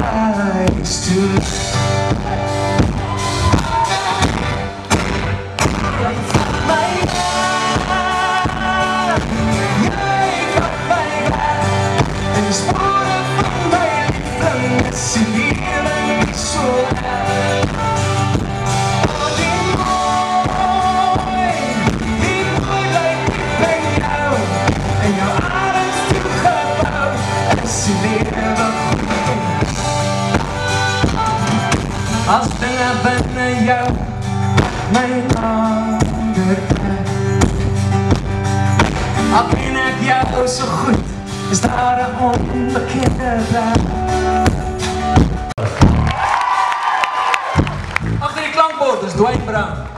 eyes to als dinge binne jou my aanderkijk. Al ken ek jou so goed, is daar 'n onbekende weg. Agter die klankbord is Dwayne Brown.